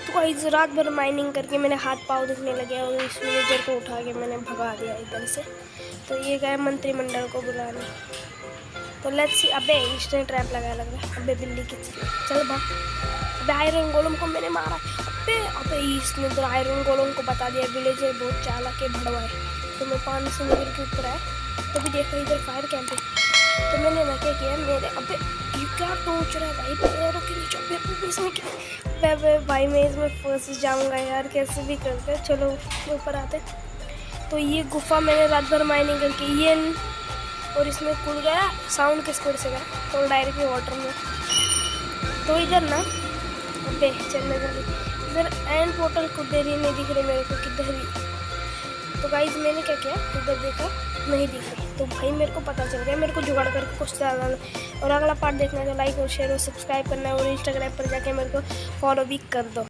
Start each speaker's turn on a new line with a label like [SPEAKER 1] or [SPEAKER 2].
[SPEAKER 1] तो गाइस रात भर माइनिंग करके मेरे हाथ पाँव दुखने लगे और इस विलेजर को उठा के मैंने भगा दिया इधर से। तो ये गए मंत्रिमंडल को बुलाने। तो लेट्स सी। अबे इसने ट्रैप लगाया लग रहा है। अबे बिल्ली की चल भाग। अबे आयरन गोलम को मैंने मारा। अबे इसने तो आयरन गोलम को बता दिया विलेजर बहुत चालाक है, भड़वा है। तो मैं 500 मीटर के ऊपर आया तो भी देखा इधर फायर कैंप है। तो मैंने ना क्या किया, मेरे अबे ये क्या टोच रहा है भाई पैरों के नीचे। अबे इसमें क्या भाई, मैं इसमें फंस जाऊंगा यार कैसे भी करके। चलो ऊपर आते। तो ये गुफा मैंने रात भर माइनिंग करके ये और इसमें कूद गया साउंड के स्पीड से गया और डायरेक्टली वाटर में। तो इधर ना अबे चलने जल्दी। इधर एंड पोर्टल कुछ ही नहीं दिख रही मेरे को किधर ही। तो गाइस मैंने क्या किया, इधर देखा नहीं दिख रही। तो भाई मेरे को पता चल गया, मेरे को जुगाड़ करके कुछ डालना। और अगला पार्ट देखना है तो लाइक और शेयर और सब्सक्राइब करना है और इंस्टाग्राम पर जाके मेरे को फॉलो भी कर दो।